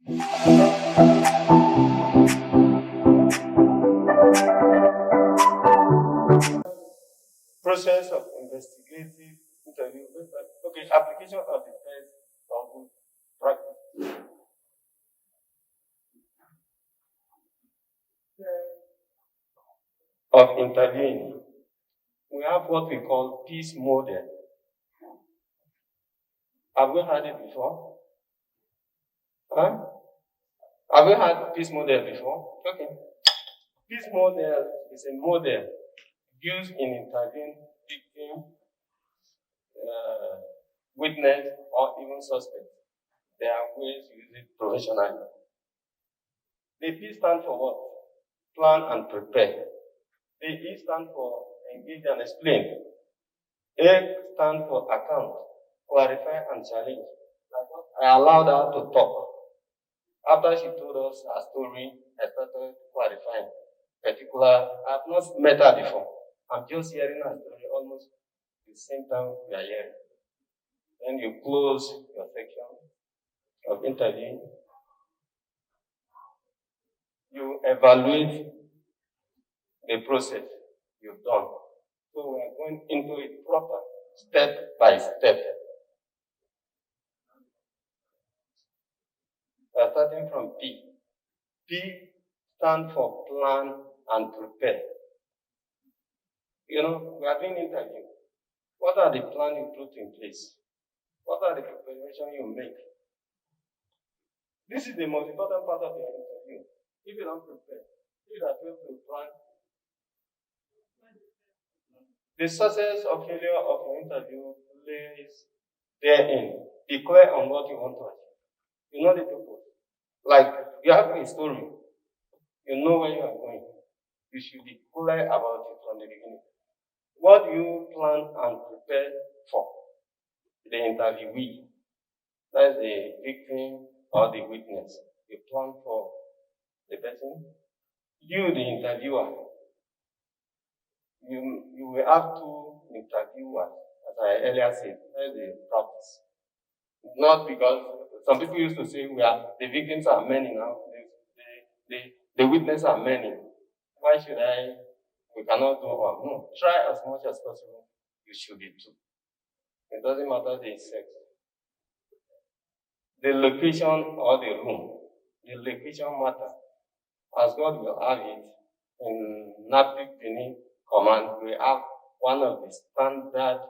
Process of investigative interview. Okay, application of the test of good practice. Of interviewing, we have what we call peace model. Have we heard it before? Huh? Have we had peace model before? Okay. Peace model is a model used in interviewing victim, witness, or even suspect. There are ways to use it professionally. The P stands for what? Plan and prepare. The E stands for engage and explain. A stands for account, clarify and challenge. I allowed her to talk. After she told us her story, I started clarifying. I have not met her before. I'm just hearing her story almost the same time we are hearing. Then you close your section of interviewing. You evaluate the process you've done. So we are going into it proper, step by step. We are starting from P. P stands for plan and prepare. You know, we are doing interview. What are the plans you put in place? What are the preparations you make? This is the most important part of your interview. If you don't prepare, if you are failed to plan, the success or failure of your interview lays therein. Be clear on what you want to achieve. You know the purpose. Like, you have a story. You know where you are going. You should be clear about it from the beginning. What do you plan and prepare for? The interviewee. That's the victim or the witness. You plan for the person. You, the interviewer. You will have two interviewers, as I earlier said. That's the practice. Not because some people used to say the victims are many now. The witnesses are many. Why should we cannot do one? No. Try as much as possible. You should be two. It doesn't matter the sex. The location or the room. The location matters. As God will have it, in NAPIC Benin Command, we have one of the standard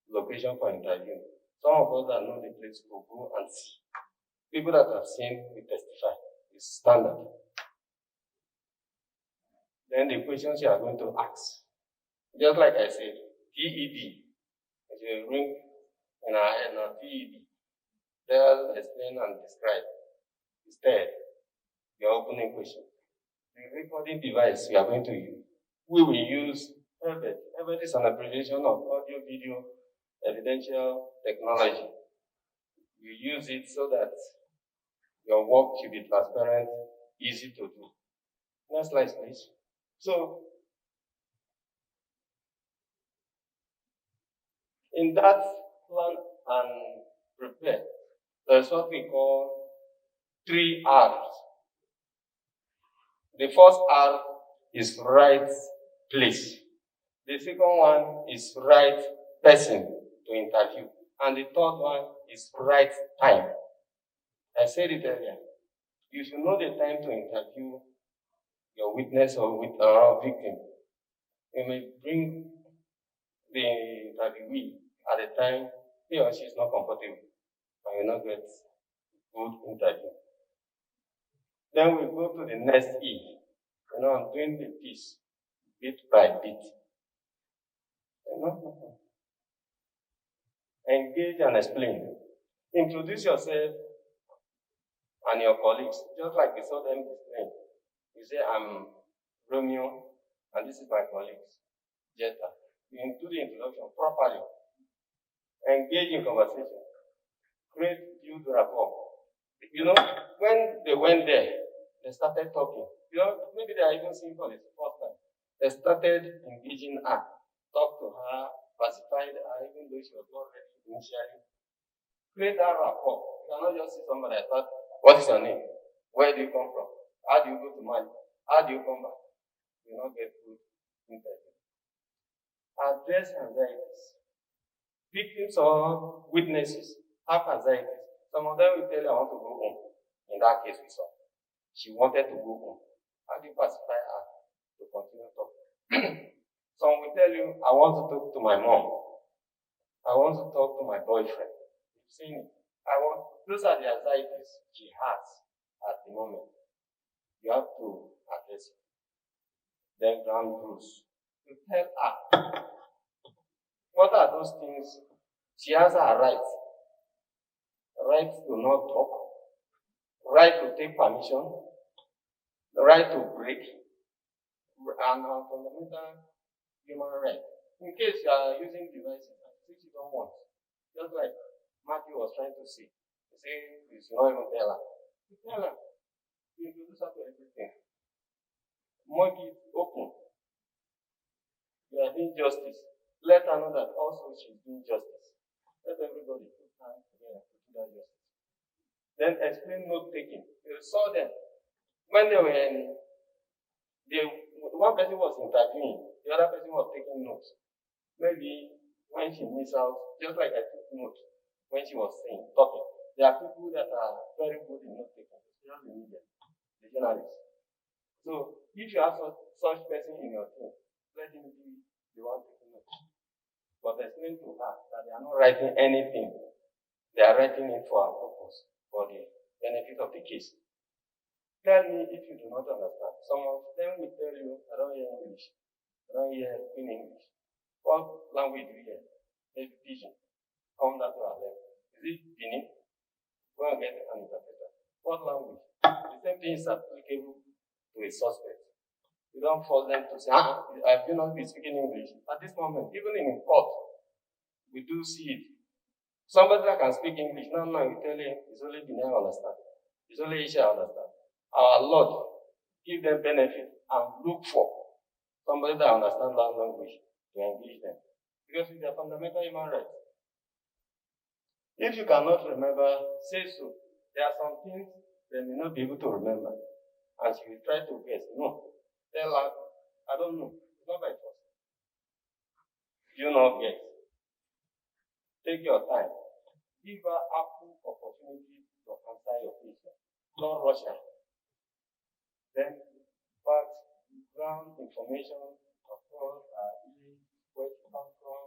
location for interview. Some of us that know the place will go and see. People that have seen will testify. It's standard. Then the questions you are going to ask. Just like I said, TED. If you ring in our head now, TED. Tell, explain, and describe. Instead, your opening question. The recording device we are going to use. We will use EBET. EBET is an abbreviation of audio, video, evidential technology. You use it so that your work should be transparent, easy to do. Next slide, please. So, in that plan and prepare, there's what we call 3 R's. The first R is right place. The second one is right person to interview. And the third one is right time. I said it earlier. You should know the time to interview your witness or victim. You may bring the interviewee at a time he or she is not comfortable and you will not get good interview. Then we go to the next E. You know, I'm doing the piece bit by bit. You know? Engage and explain. Introduce yourself and your colleagues, just like we saw them explain. You say, I'm Romeo, and this is my colleague, Jetta. You do the introduction properly. Engage in conversation. Build rapport. You know, when they went there, they started talking. You know, maybe they are even seeing for the first time. They started engaging her, talk to her, pacified her, even though she was not ready initially. Create that rapport. You cannot just see somebody that start What is your name? Where do you come from? How do you go to Mali? How do you come back? You will not get good interview. Address anxieties. Victims or witnesses have anxieties. Some of them will tell you, I want to go home. In that case, we saw. She wanted to go home. How do you pacify her to continue talking? Some will tell you, I want to talk to my mom. I want to talk to my boyfriend. You've seen it. Those are the anxieties she has at the moment. You have to address it. Then ground rules. You tell her, what are those things? She has her rights. Right to not talk, right to take permission, right to break, and fundamental human right. In case you are using devices which you don't want, just like Matthew was trying to say, he said, you should not even tell her. You tell her, you introduce her to everything. Make it open. You are doing justice. Let her know that also she's doing justice. Let everybody put hands together to do that justice. Then explain note taking. You saw them. When they were one person was interviewing, the other person was taking notes. Maybe when she missed out, just like I took notes when she was talking. There are people that are very good in note taking, especially the media, the journalists. So if you have such person in your team, let him be the one taking notes. But explain to her that they are not writing anything. They are writing it for our purpose, for the benefit of the case. Tell me if you do not understand. Some of them will tell you, I don't hear English. I don't hear in English. What language do you hear? Maybe Pidgin. Come down to our level. Is it Benin? Go and get an interpreter. What language? The same thing is applicable to a suspect. You don't force them to say, I do not be speaking English. At this moment, even in court, we do see it. Somebody that can speak English, now you tell him, it's only Benin I understand. It's only Asia I understand. Our Lord, give them benefit and look for somebody that understands that language to engage them. Because it's their fundamental human rights. If you cannot remember, say so. There are some things they may not be able to remember. And she will try to guess. No. Tell her, I don't know. It's not by trust. You not guess. Take your time. Give her ample opportunity to answer your question. Don't rush her. Then, background information, of course, where you come from,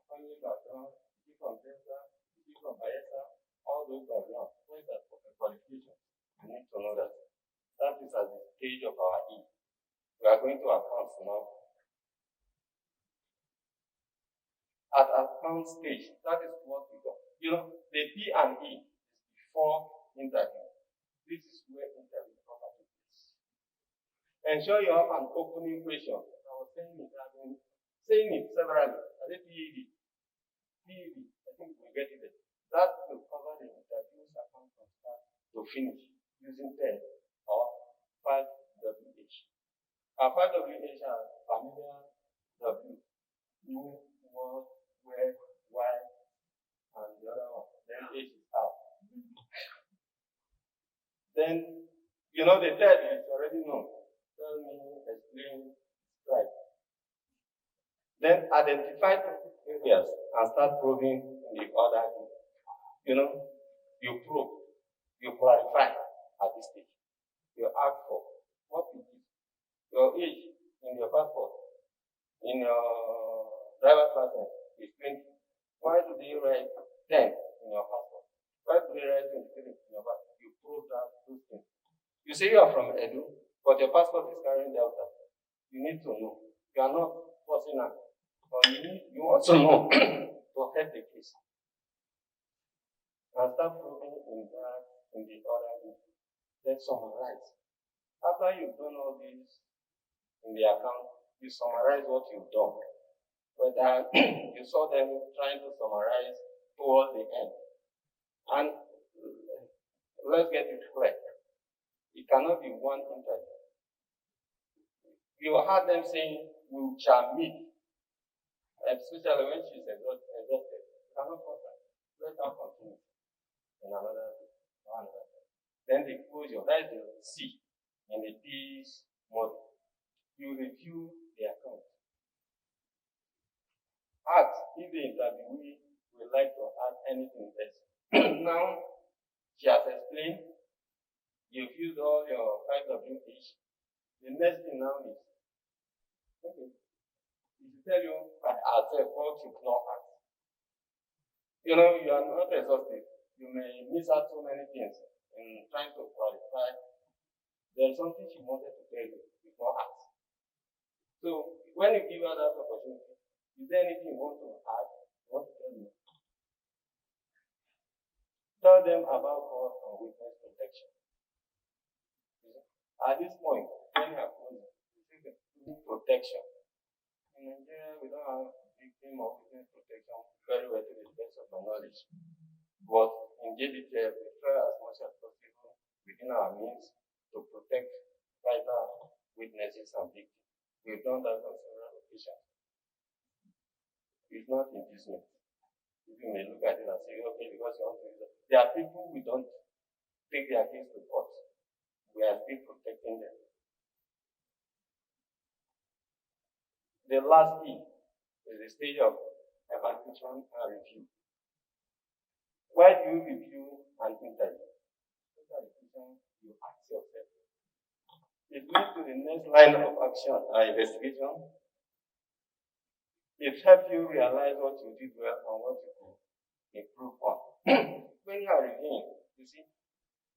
family background, if from Delta, if from Bayelsa, all those backgrounds. Where is that qualification? You need to know that. That is at the stage of our E. We are going to accounts now. At account stage, that is what we got. You know, the P and E is before interview. This is where interview properly is. Ensure you have an opening question. I was saying it, I've been saying it severally. I said PED. PED, I think we get it. That will cover the interviews account from start to finish using 10 or 5WH. 5WH are familiar W, who, what, where, why, and the other one. Then H is how. Then, you know, the third is already known. Tell me, explain, right. Then identify areas and start probing in the other. You know, you probe, you clarify at this stage. You ask for what is it? Your age in your passport, in your driver's license is 20. Why do they write 10 in your passport? Why do they write 23 in your passport? You prove that those things. You say you are from Edo, but your passport is carrying Delta. You need to know. You are not forcing out. But you also know to help the case. And start proving in the other. Then summarize. After you've done all this in the account, you summarize what you've done. Whether you saw them trying to summarize towards the end. And let's get it clear. It cannot be one interview. You heard them saying, we shall meet. Especially when she's exhausted. You cannot force her. Let her continue in another. Then the closure, that is the C in the P's model. You review the account. Ask if the interviewee would like to add anything else. Now, she has explained, you've used all your 5WH. The next thing now is, okay, if you tell you by ourselves what you not ask. You know, you are not exhaustive. You may miss out so many things in trying to qualify. There's something she wanted to tell you before ask. So when you give her that opportunity, is there anything you want to add? You want to tell me? Tell them about God and witness protection. At this point, when you are closing, protection. In Nigeria, we don't have victim or witness protection very well to the best of my knowledge. But in Jbtf, we try as much as possible within our means to protect vital witnesses and victims. We've done that on several occasions. It's not inducement. You may look at it and say, okay, because you want to use it. There are people we don't take their case to court. We are still protecting them. The last key is the stage of evaluation and review. Why do you review an interview? You ask yourself. It leads to the next line of action or investigation. It helps you realize what you did well and what you could improve on. When you are reviewing, you see,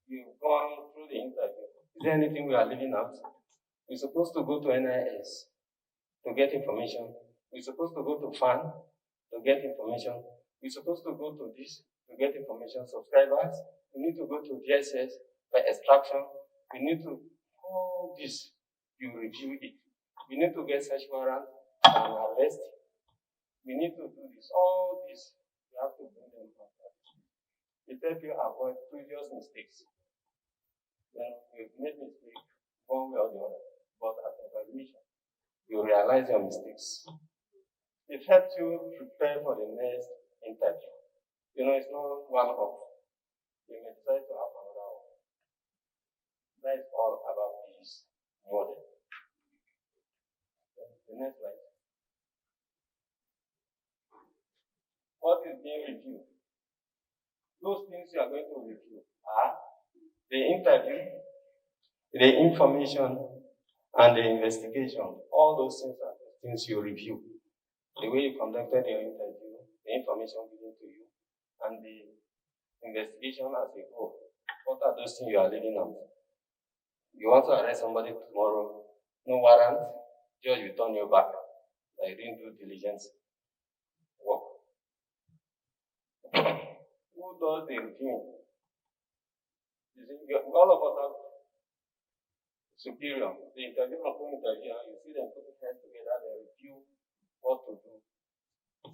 you've gone through the interview. Is there anything we are leaving out? You're supposed to go to NIS to get information. We're supposed to go to FAN to get information. We're supposed to go to this to get information. Subscribers, we need to go to DSS for extraction. We need to, all this, you review it. We need to get search warrant and arrest. We need to do this. All this, you have to bring them back. It helps you avoid previous mistakes. Then you've made mistakes one way or the other, but at evaluation, you realize your mistakes. It helps you prepare for the next interview. You know, it's not one off. You may decide to have another one. That is all about this model. The next slide. What is being reviewed? Those things you are going to review are the interview, the information, and the investigation. All those things are the things you review. The way you conducted your interview, the information given to you, and the investigation as a whole. What are those things you are leaving out? You want to arrest somebody tomorrow, no warrant, judge will turn you back. You didn't do diligence work. Who does the review? All of us have superior. The interviewer and co-interviewer, you see them putting heads together, they review what to do.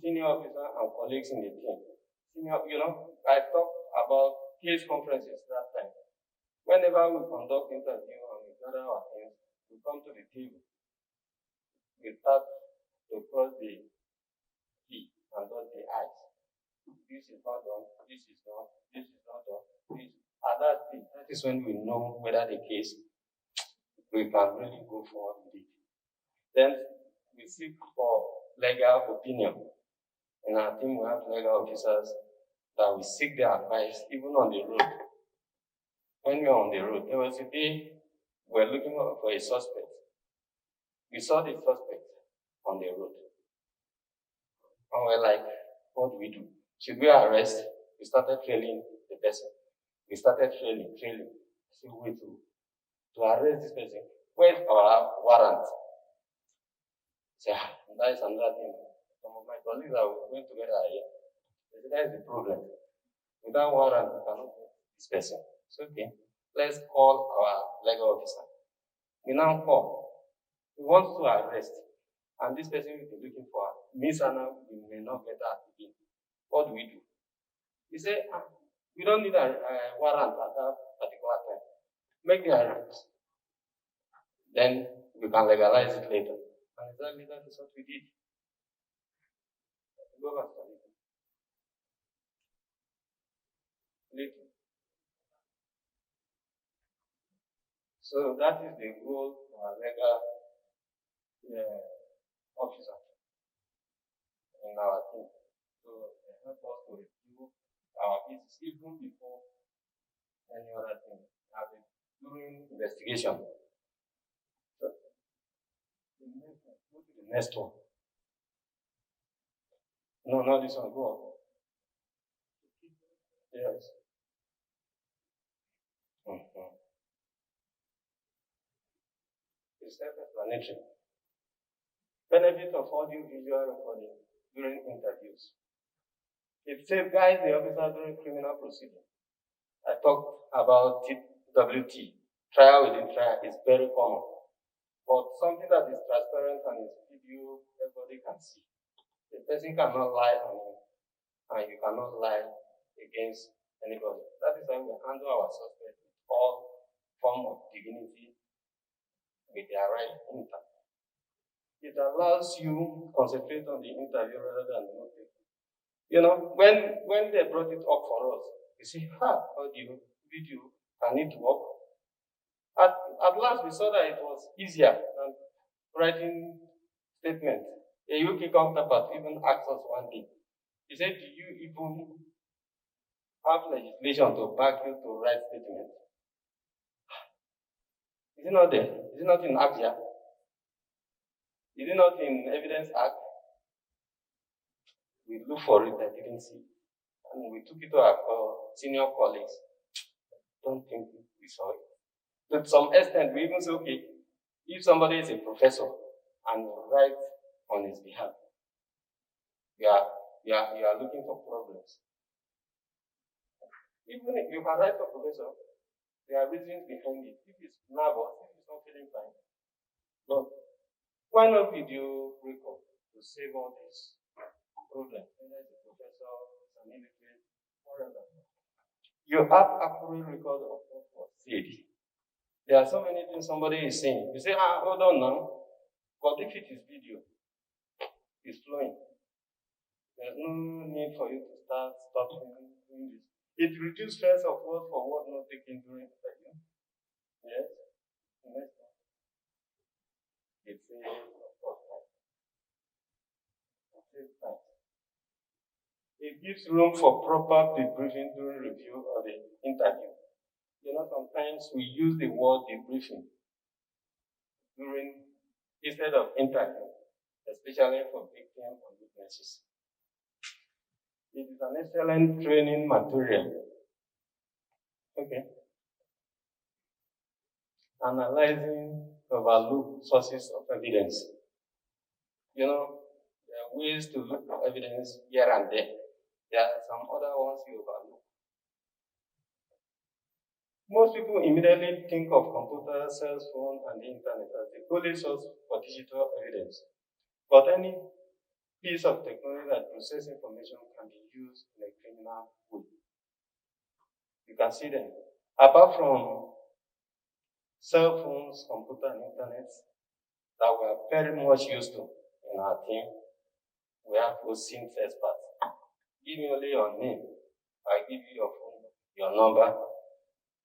Senior officer and colleagues in the team. I talked about case conferences that time. Whenever we conduct interview and we gather our teams, we come to the table. We start to cross the T and dot the I's. This is not done, this is not done, this. At that is when we know whether the case we can really go forward with it. Then we seek for legal opinion. In our team, we have legal officers that we seek their advice even on the road. When we are on the road, there was a day we were looking for a suspect. We saw the suspect on the road. And we're like, what do we do? Should we arrest? We started trailing the person. We started trailing. See, wait to arrest this person. Where's our warrant? Say, that is another thing. Some of my colleagues are going together here. They say, that is the problem. Without warrant, we cannot get this person. It's okay. Let's call our legal officer. We now call. We want to arrest. And this person we be looking for, Miss Anna, we may not get her again. What do we do? He said, we don't need a warrant at that particular time. Make the arrest. Then we can legalize it later. And exactly that is what we did. Go back to it. Later. So that is the role of our legal officer in our team. So they help us to review our cases even before any other thing, as in during investigation. So go to the next one. No, not this one. Go on. Yes. Mm-hmm. It's self-explanatory. Benefit of audio-visual recording during interviews. It safeguards the officer during criminal proceedings. I talked about TWT, trial within trial, is very common. But something that is transparent and is video, everybody can see. The person cannot lie on you, and you cannot lie against anybody. That is why we handle our suspects with all form of dignity with their right intact. It allows you to concentrate on the interview rather than the motive. You know, when they brought it up for us, we say, audio, video, can it work? At last, we saw that it was easier than writing statements. A UK counterpart even asked us one day. He said, do you even have legislation to back you to write statements? Is it not there? Is it not in ACTA? Is it not in Evidence Act? We looked for it, I didn't see it. And we took it to our senior colleagues. Don't think we saw it. To some extent, we even say, okay, if somebody is a professor and writes on his behalf, you are looking for problems. Even if you can write for professor, there are reasons behind it. If it's nervous, if it's not feeling fine. But why not video record to save all these problems? Whether it's a professor, it's an illiterate, whatever. You have accurate record of what was said. There are so many things somebody is saying. You say, hold on now. But if it is video, it's flowing. There's no need for you to stop doing this. It reduces stress of word for word not taken during the interview. Yes. Next one. It saves, of course, time. It saves time. It gives room for proper debriefing during review of the interview. You know, sometimes we use the word debriefing instead of interview, especially for victims and witnesses. It is an excellent training material. Okay. Analyzing overlooked sources of evidence. You know, there are ways to look for evidence here and there. There are some other ones you overlook. Most people immediately think of computer, cell phone, and the internet as the only source for digital evidence. But any piece of technology that processes information can be used in a criminal way. You can see them. Apart from cell phones, computer, and internet that we are very much used to in our team, we have OSINT experts. Give me only your name. I give you your phone, your number.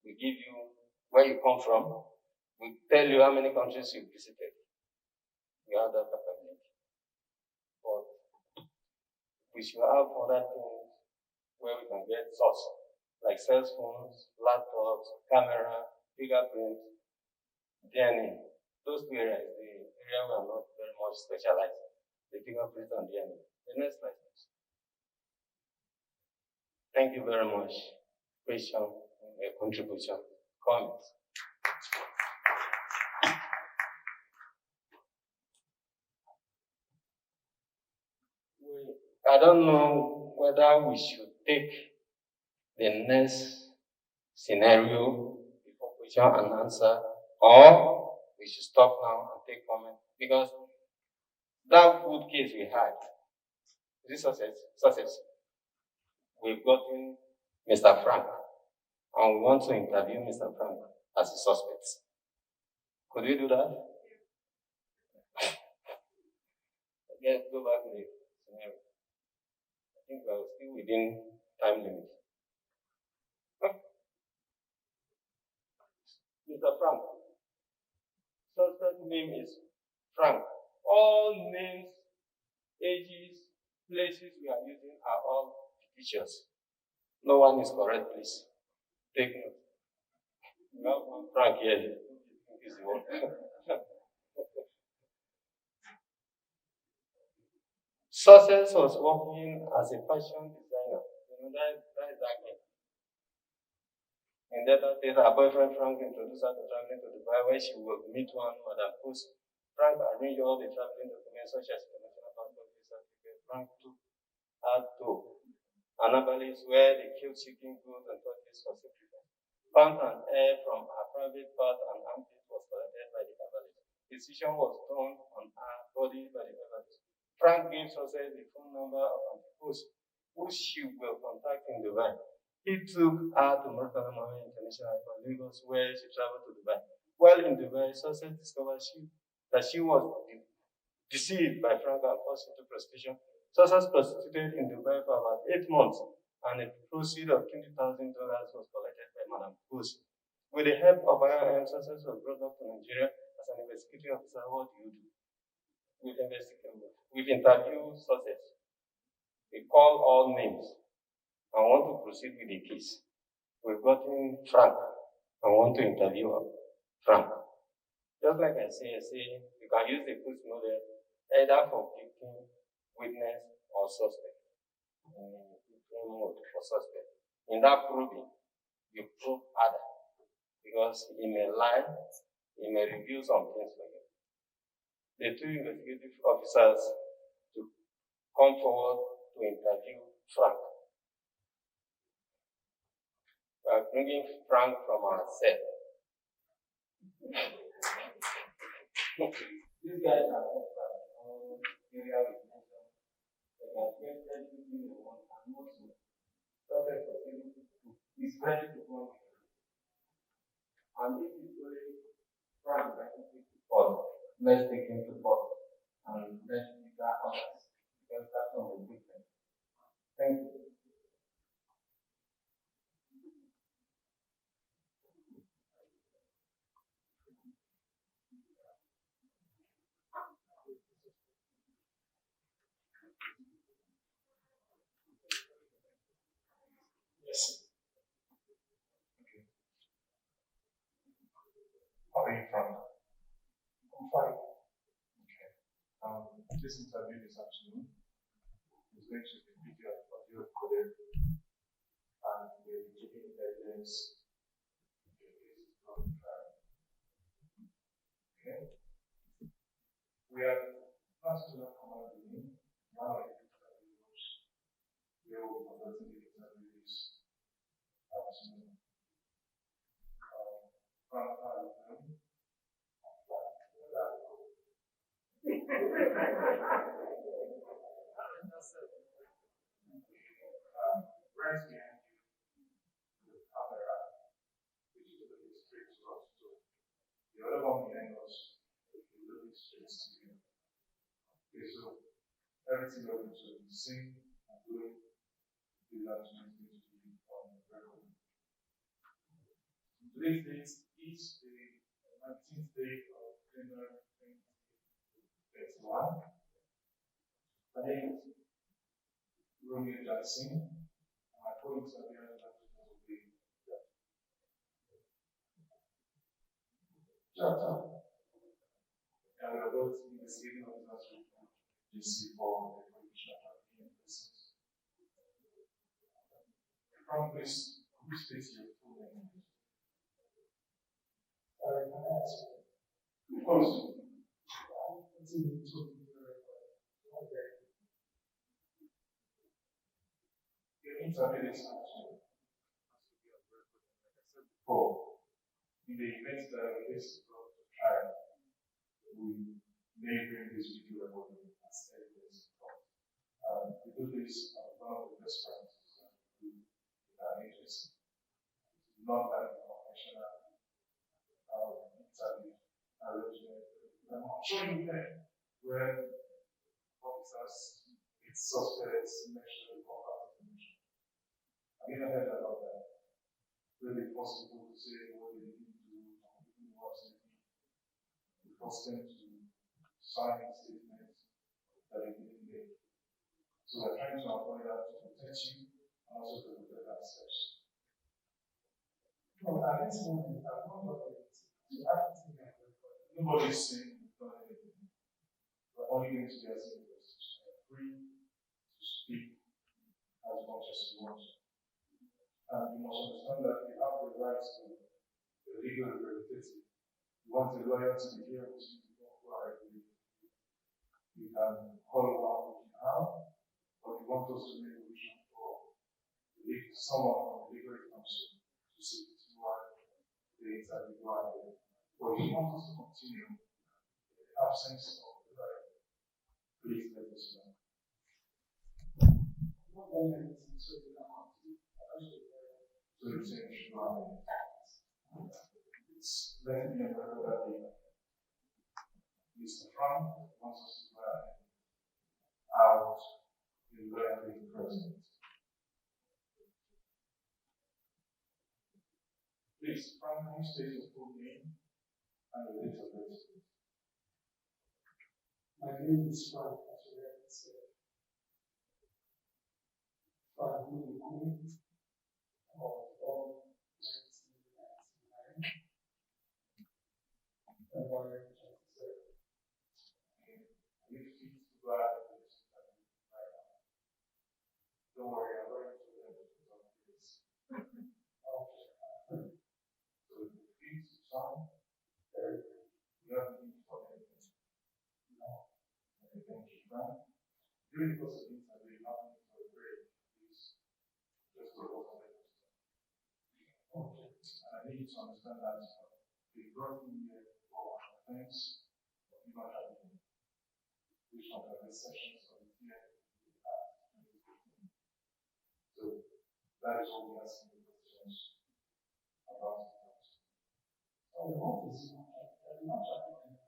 We give you where you come from. We tell you how many countries you visited. We have that capability. But we should have other things where we can get source, like cell phones, laptops, camera, fingerprint, DNA. Those two areas, the area we are not very much specialized. The fingerprint and DNA. The next slide, please. Thank you very much. Question, contribution, comments. I don't know whether we should take the next scenario before question and answer, or we should stop now and take comment, because that good case we had, is it success? We've gotten Mr. Frank, and we want to interview Mr. Frank as a suspect. Could we do that? Let's go back to the scenario. I think we are still within time limit. Mr. Frank, name is Frank. All names, ages, places we are using are all fictitious. No one is correct, please. Take note. We have one Frank here. Is the one. Success was working as a fashion designer. That is that name. In that days, her boyfriend Frank introduced her to traveling to Dubai, where she would meet one Madam Post. Frank arranged all the traveling documents such as international passport visa ticket. Frank took her to Annapolis, where they killed chicken, goats, and turkeys for sacrifice. Pant and hair from her private part and armpit was collected by the cavalry. Decision was done on her body by the cavalry. Frank gave Success the phone number of an host who she will contact in Dubai. He took her to Murtala Mohammed International Airport, Lagos, where she traveled to Dubai. While in Dubai, Success discovered that she was deceived by Frank and forced into prostitution. Success prostituted in Dubai for about 8 months, and a proceed of $20,000 was collected by Madam Post. With the help of IRM, Success was brought up to Nigeria as an investigating officer. What do you do? We've interviewed Success. We call all names. I want to proceed with the case. We've gotten Frank. I want to interview Frank. Just like I say, you can use the post model either for victim, witness, or suspect. For suspect. In that proving, you prove other. Because he may lie, he may reveal some things for you. The two investigative officers to come forward to interview Frank. We are bringing Frank from our set. These guys are all area with mention. They can spend everything they want and also subject of is ready to go. And this is very Frank that can take to court. Let's take him to court and let's meet that others. Because that's not a good thing. Thank you. Yes. Okay. How are you from? I'm fine. Okay. This interview this afternoon is going to be video and audio recorded and we'll be giving evidence in the case of the trial. Okay. We are not to know common meaning. Now I think that we will be conducting the interviews afternoon. Right behind you, the camera, which is looking straight to us. So the other one behind us is looking straight to you. Okay, so everything we're going to be saying and doing is actually going to be on the record. Today's date is the 19th day of January 2021. My name is Romeo Jackson. My colleagues are there that will be chapter. And we are both investigating officers from GC for the condition of being persons. From this, which is your full name? Can I ask you? Of course. Your interview is actually for in the event that this goes to trial, we may bring this video recording as evidence. We do this one of the best practices that we do in our agency. It's not that conventional interview arrangement. I'm showing them where officers, its suspects, mention about information. Have you ever heard about that? Will it be possible to say what they need to do, what they need? force them to sign statements that they didn't make. So we're trying to avoid that to protect you and also to protect ourselves. No, at this moment, I'm not going to nobody's saying you've done anything. We're only going to be asking questions. You're free to speak as much as you want. And you must understand that you have the right to the legal representative. You want a lawyer to be here with you, you can call out if you have, but you want us to make a vision for someone from the legal counsel to see if you are the exactly right. But if you want us to continue in the absence of the lawyer, please let us know. So you're saying you should lie. It's letting me know that Mr. Frank wants us to lie out in lawyer being present. Please, Frank, can you state your full name and your date of birth? My name is Frank, as you already said. Frank Willie of 1999. February 27. You fit to God and this right now. Don't worry, I'm going to them on this. Okay. So if you fit to sound, you have to need for anything. No. Okay, thank you, Frank. During the course of the interview, you have to need for a break. Please just go over the okay. And I need you to understand that we brought you here for things that you might have been. Which one of the sessions of the year we have. So that is all we are asking the questions about. So the office is not very much happening.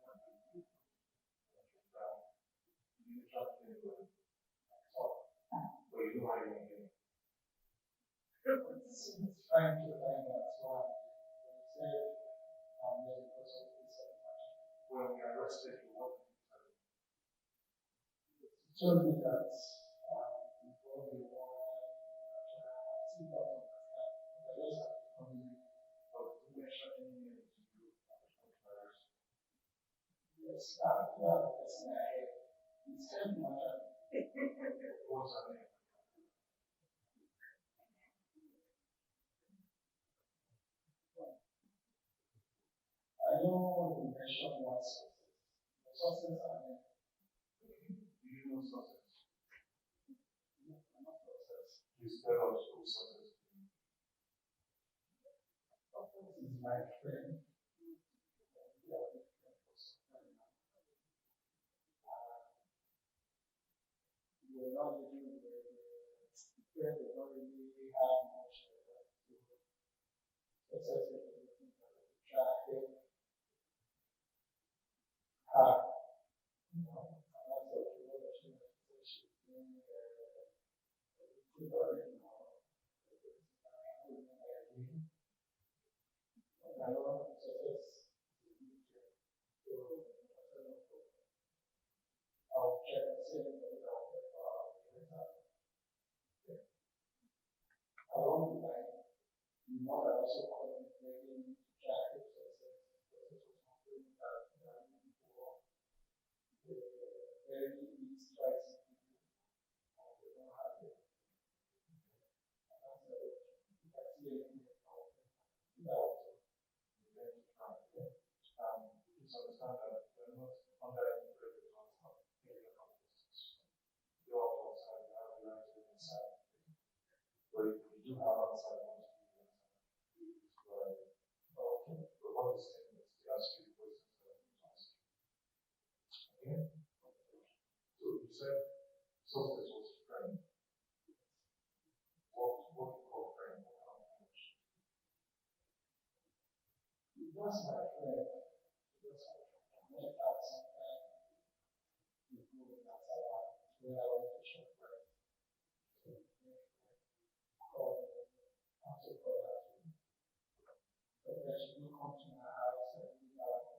You drop it anyway. But you know why you're here. It's trying to find out why. Say, because of this. When we arrested you, what did you tell me? He told me that before the war, I just have to come in. But did you mention any name to you at the point of arrest? Yes, that's the person I had. He said much. What was her name? I know you mentioned one success. The success I mean. Do you know success? No, not success. Please tell us who success is. Success is my friend. We're not living where we don't really have much success in everything that we try to have. And that's what we want to show that she's doing I know success is easier. I'll check and see if it's out there. I won't be like, you know, I also call it making traffic success. This was something that I'm looking for. Very easy price. They don't have it. And that's I see it in the Please understand that we're not under any pressure to answer any of our questions. You are outside, you have the right to inside. But if you do have outside, you want to be inside. Okay. But what is statement? They ask you questions that you ask. Okay? So you said success was a friend. What do you call friend? That's my friend. That's something you do in that where I want to show friends. So, call me, after call that. But when she do come to my house and we have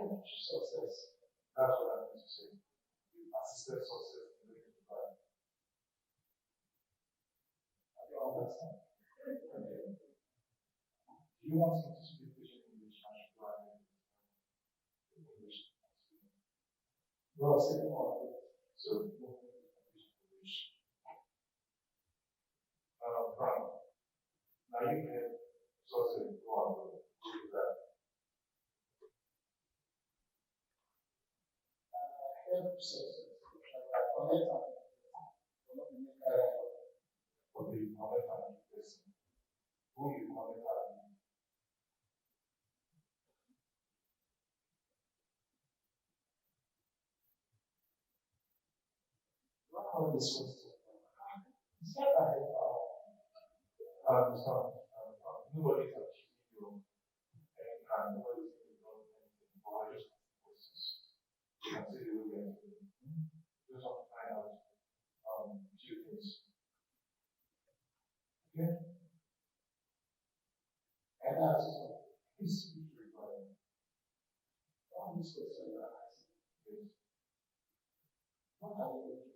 Success. That's what I meant to say. Assisted success in the divine. I don't understand. Do you want me to speak in English and try English? No, say more. So, English. Frank, now you can success go on with that. Help success. What do you call it? Who you call it? How this was. It's not a help. Nobody can keep you and nobody can do anything. But I just you can see the way we just want to find out a few things. Okay? And that's This is required. all this question you're asking. Yes. What are you doing?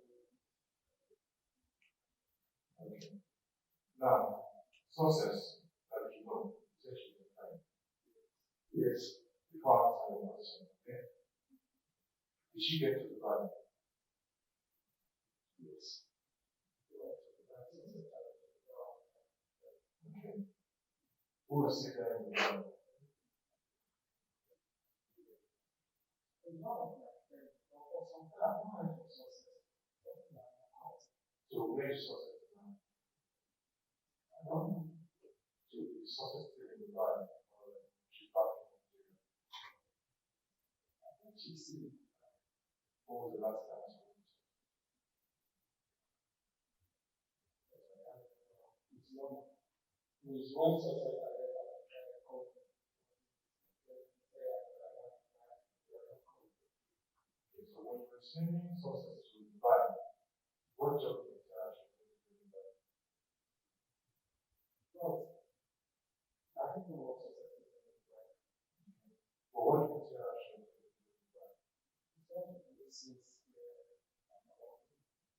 Okay. Now, success, as you know, is actually time. Yes. Before I answer your question, okay? Did she get to the Bible? Yes. Okay. Who will sit there in the Bible? So where is success now? I don't know. So is success still in the Bible? Or she back in Nigeria? She's in. When was the last time I saw her? It's not. It's one success I read. Okay, so when you're singing success to the Bible, what job do you actually do in the Bible? No. I think the word success is in the Bible. But what do you actually do in the Bible? It's not this is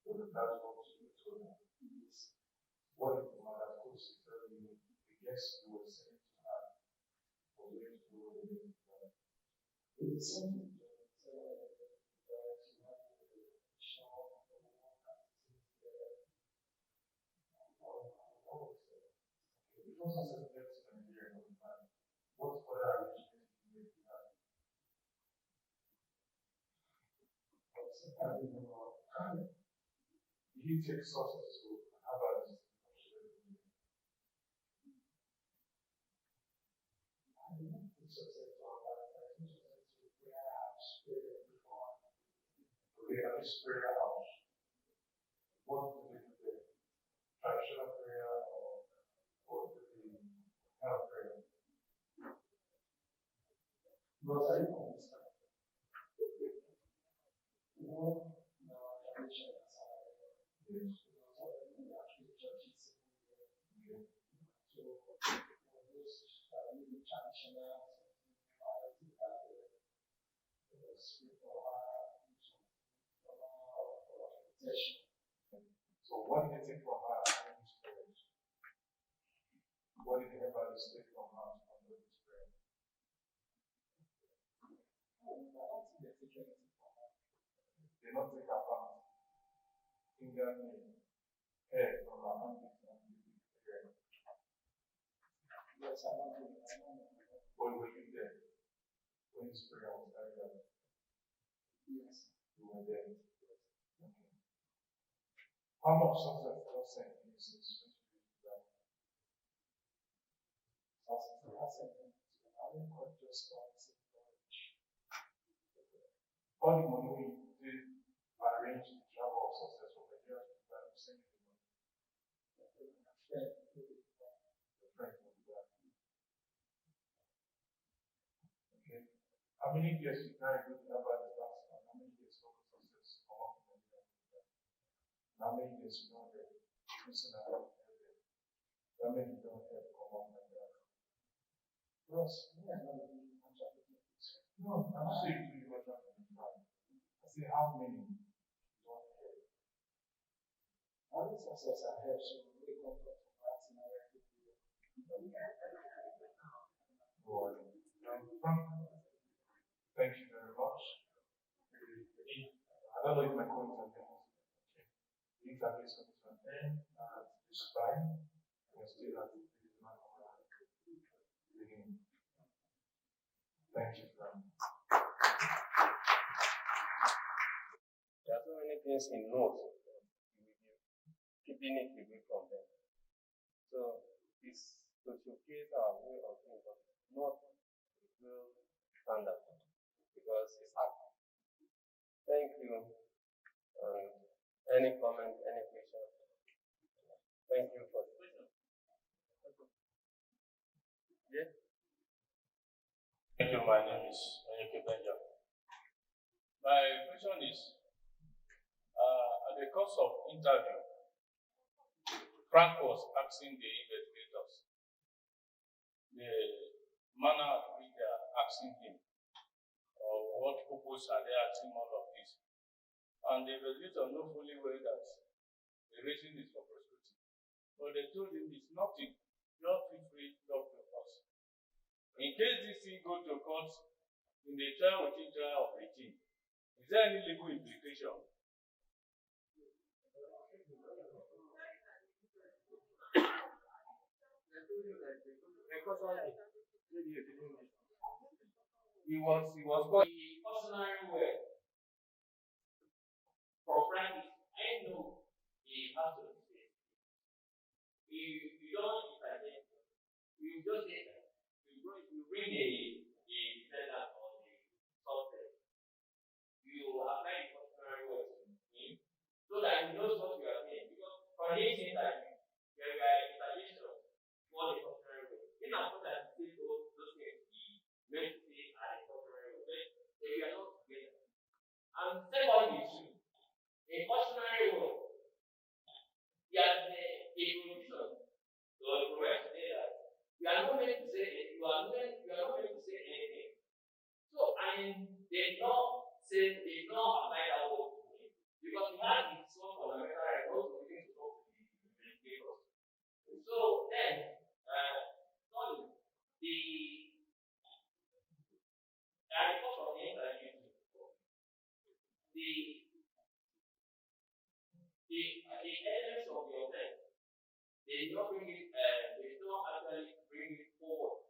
So that's what you do. What if the mother coach is telling you, yes, you were saying to her, for you to do what it is? it's something. Because I said that's Nigeria all the time. What other arrangements do you make with that? Did you take sources to Harvard? Okay, at this prayer house, what do they do there? Traditional prayer or the kind of prayer? But I don't understand. No, tradition is Yes. actually churches. Okay. So, those really traditional, I think that the spiritual session. So what did they take from her in this prayer? What did everybody take from her from this prayer? They don't take her from finger name, head from her hand and prayer. Yes, I don't know. What were you there when this prayer was carried out? Yes. You were there. Okay. How much success God sent you since when you did that? All the money we did arrange the travel of success from Nigeria to Dubai, you sent the money. The friend will do that. Okay. How many years you carry good about the last one? How many years of success come up from Nigeria? How many years you don't have listen about it? How many you don't have come up like that? Yes, me and another contract. No, I'm saying to you what I say how many don't care. How many success I have so really come from that in our Thank you very much. I don't know if my comments are there. If I miss something there, it's fine. I still have to finish my beginning. Thank you very much. There are so many things in notes. Keeping it away from them. So it's to showcase our way of thinking, but it's not a real standard because it's art. Thank you. Any comment, any question? Thank you for the question. Yeah. Thank you. My name is Onyeke Benjamin. My question is, at the course of interview, Frank was asking the investigators the manner at which they are asking him, or what purpose are they asking all of this. And the investigator know fully well that the reason is for prosecuting. But they told him it's nothing. Just feel free to talk to us. In case this thing go to court in the trial within trial of 18, is there any legal implication? He was called the customary way for Frank. I know he has to say. You don't intervene. You just say that. You bring a defendant or the suspect. You apply the customary way to him so that he knows what you are saying. Because for this interview, there were interventions for the customary way. In as much as you say those things, he made to say are the customary way. They were not together. And secondly, too, a cautionary way, there is a provision or a provision to say that you are not meant to say anything. You are not meant to say anything. So, and they don't say, they don't apply that word to him because he has his own fundamental right not to begin to talk to the investigators. So then, sorry, at the course of the interview, the elements of the offense, they don't bring it, they don't actually bring it forward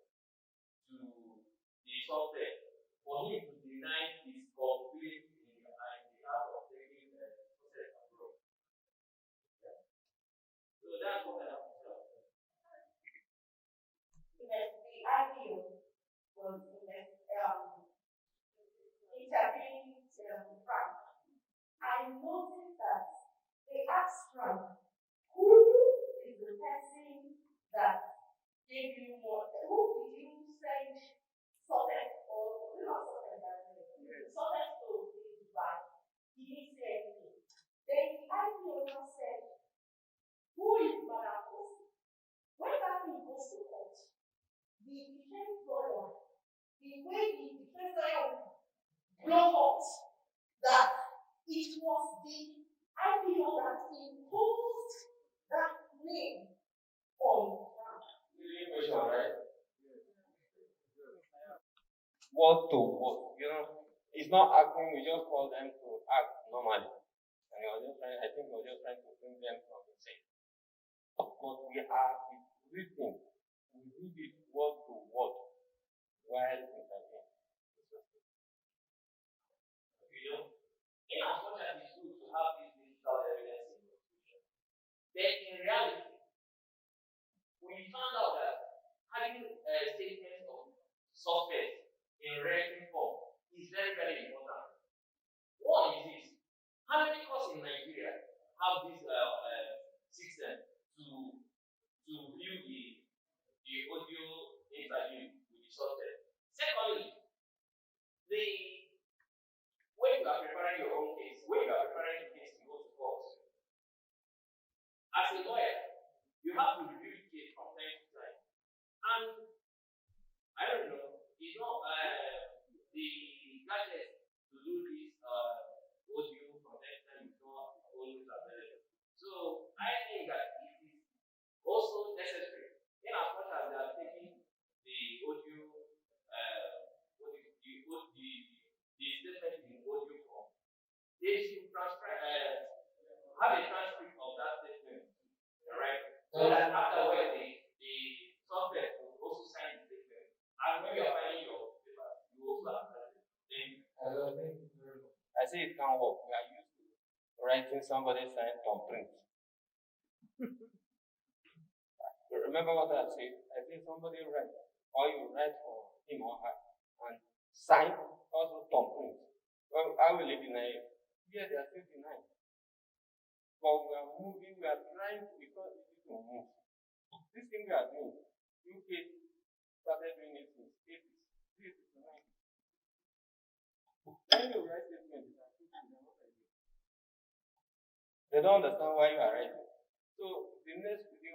to the suspect for him to deny his culpability in the act of taking the suspect abroad. Yeah. So that's what I have to say. Yes, the idea was interviewing Frank. I noticed that they asked Frank, who is the person that gave you more? Who did you send success or not success? Success to by? He didn't say anything. Then the IPO now said, who is Maracos? When that thing goes to court, the defense lawyer, the way the defense lawyer blow out that it was the IPO that imposed that name on Frank. Question, right? Word to word, it's not acting, we just call them to act normally. And I think we're just trying to bring them from the same. But we are written, we read it word to word while interviewing. In as much as it's good to have this digital evidence in prosecution, then in reality, we found out that having statements of suspects in written form is very, very important. One is this: how many courts in Nigeria have this system to view the audio interview with the suspect? Secondly, when you are preparing your own case, when you are preparing a case to go to court, as a lawyer, you have to review the case from time to time. And I don't know, the say it can't work. We are used to writing somebody's sign on print. Remember what I said? I think somebody write, or you write for him or her, and sign also thumb print. Well, I will live in a here they are still denying. But we are moving, we are trying to become easy to move. This thing we are doing, UK started doing it since 80s, 80s to 90s. When you write statements, they don't understand why you are writing. So the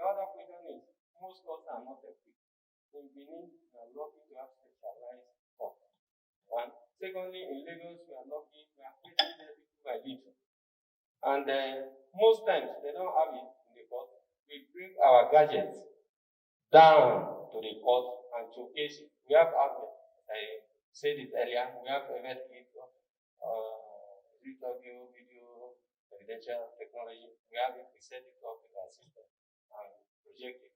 other question is, most courts are not equipped. In Benin, we are lucky to have specialized courts. One. Secondly, in Lagos, we are lucky, we are facing there little by little. And most times, they don't have it in the court. We bring our gadgets down to the court and showcase it. We have outlets. I said it earlier, we have event audio, video, evidential technology. We have it, we set it up with our system and project it.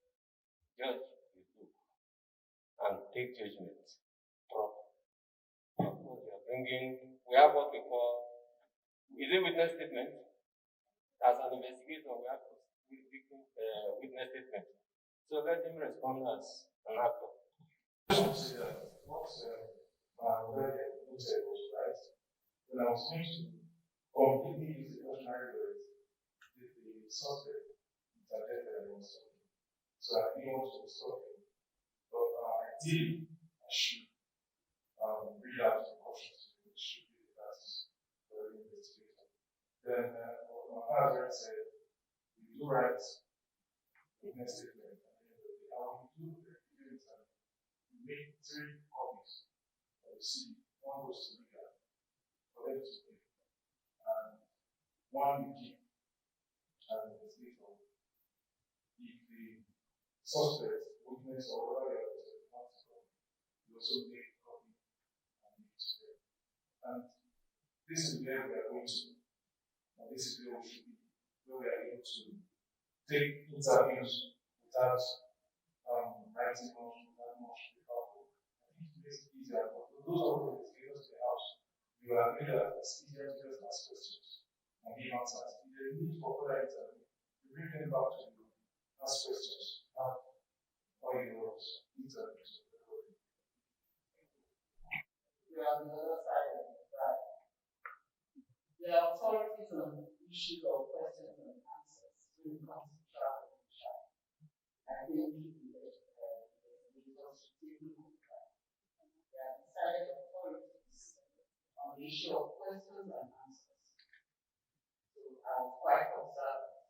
Judge the book and take judgment proper. Of course, we have what we call, is it witness statement? As an investigator, we have witness statement. So let him respond as an actor. Say that what my lawyer said was right. When I was going to completely use the cautionary words, the suspect interjected and was talking. So I didn't want to stop him. But ideally, I should read out the cautions. It should be the best for the investigator. Then what my father said, we do write witness statement, and how we do the evidence, we make 3 copies of the CD. One goes to legal for them to pay, and one we keep as an investigator. If the suspect, witness, or whatever wants to copy, we also make a copy and make it to them. And this is where we are going to. And this is where we should be, where we are able to take interviews without writing much, without much paperwork. I think it makes it easier. But for those of us who investigators in the house, you are agree that it's easier to just ask questions and give answers. If there is need for further interview, you bring them back to the room, ask questions, have all your interviews. We are on the other side of the track. There are authorities on issues of questions and answers when it comes to travel and child. I think they are decided authorities on the issue of questions and answers. So I'm quite observant.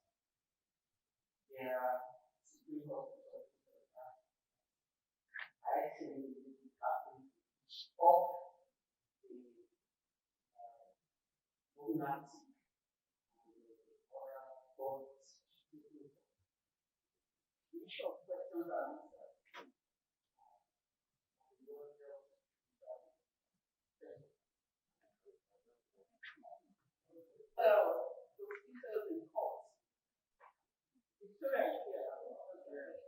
There are Supreme Court authorities on that. I think we have to reach off the movement and the other bodies. The issue of questions and answers. The speakers in court, it's very clear that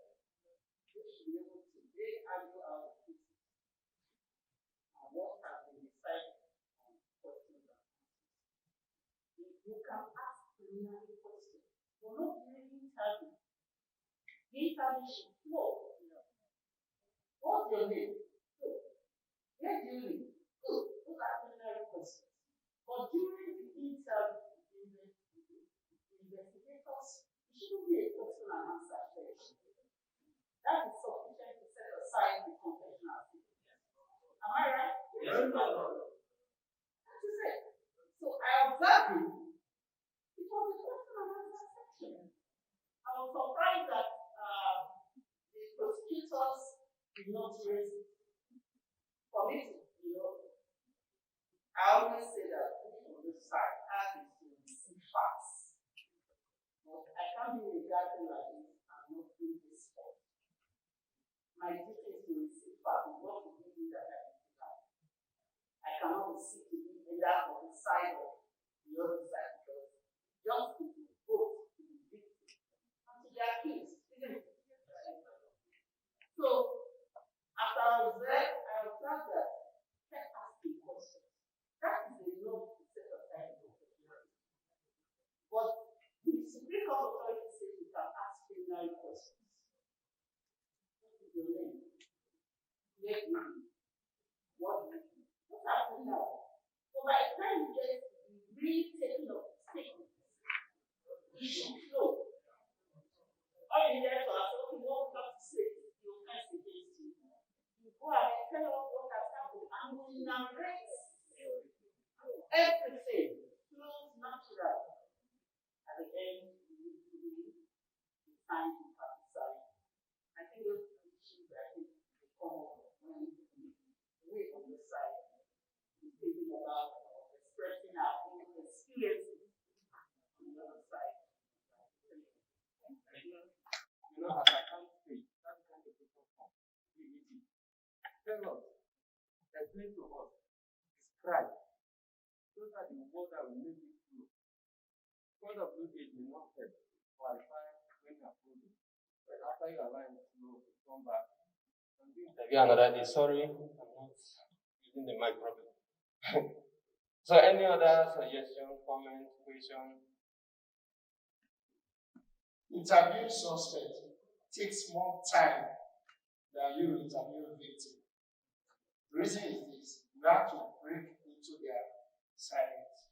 they should be able to argue out the cases and what has been decided on questions and answers. You can ask preliminary questions. You're not doing interview. The interview should flow. What's your name? Good. Where do you live? Good. Those are preliminary questions. But during the interview, investigators, it shouldn't be a question and answer session. That is sufficient to set aside the confessional statement. Am I right? Yes. That is it. So I observed it. It was a question and answer section. I was surprised that the prosecutors did not raise it. For me, I always say that on the side, as is to receive facts. But I can't be regarded like this and not doing this sport. My duty is to receive facts, not to give you that I have. I cannot receive to be either on the side or the other side because justice is both to the victim and to the accused, isn't it? So, after I observed that kept asking questions. That is the law to set aside by the time you get really taking of statements, you should flow. All you need to ask, okay, what we have to say, the offense against you. You go out and tell us what has happened, and we narrate everything flows natural. At the end, you find you prophesy. I think those issues that come up when we on the side is thinking about expressing our own experiences on the other side. You know, as I can't speak, that's kind of people from PET. Tell us, explain to us, describe. Those are the words that will make it true. God of Luke may not help clarify when you are closing. But after you allow him to come back, and do interview another day. Sorry, I'm not using the mic properly. So, any other suggestion, comment, question? Interviewing suspect takes more time than you interview a victim. The reason is this: you have to break into their silence.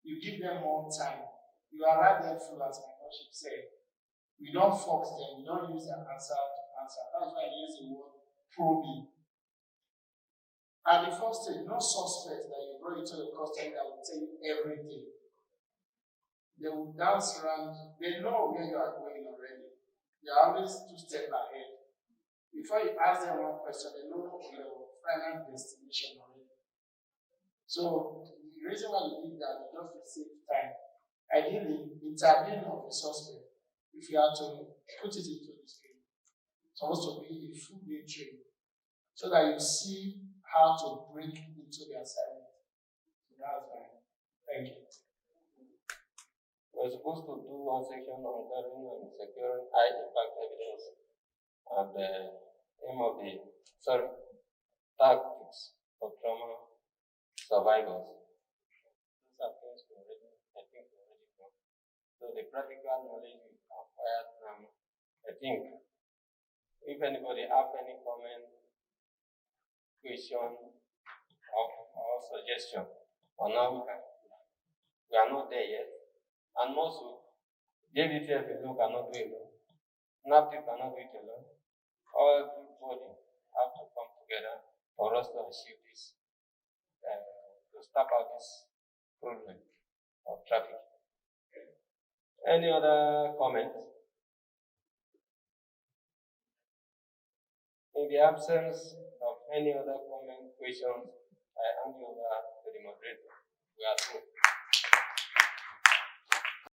You give them more time. You allow them full, as my lordship said. You don't force them. You don't use an answer to answer. That's why I use the word probing. At the first stage, no suspect that you brought into the custody that will tell you everything. They will dance around. They know where you are going already. They are always 2 steps ahead. Before you ask them one question, they know your final destination already. So the reason why you did that is just to save time. Ideally, interviewing of a suspect, if you are to put it into this training, it's supposed to be a full day training, so that you see how to break into their silence. So that's fine. Thank you. We're supposed to do one section on gathering and securing high impact evidence at the aim of the tactics of trauma survivors. Those are things we already know. So the practical knowledge we acquired now, I think, if anybody have any comment, question, or suggestion on how we are not there yet. And also, Jbtf alone cannot do it alone. NAPTIP cannot do it alone. Everybody have to come together for us to achieve this, to stop out this problem of traffic. Any other comments? In the absence of any other comment, questions, I hand you over to the moderator. We are through.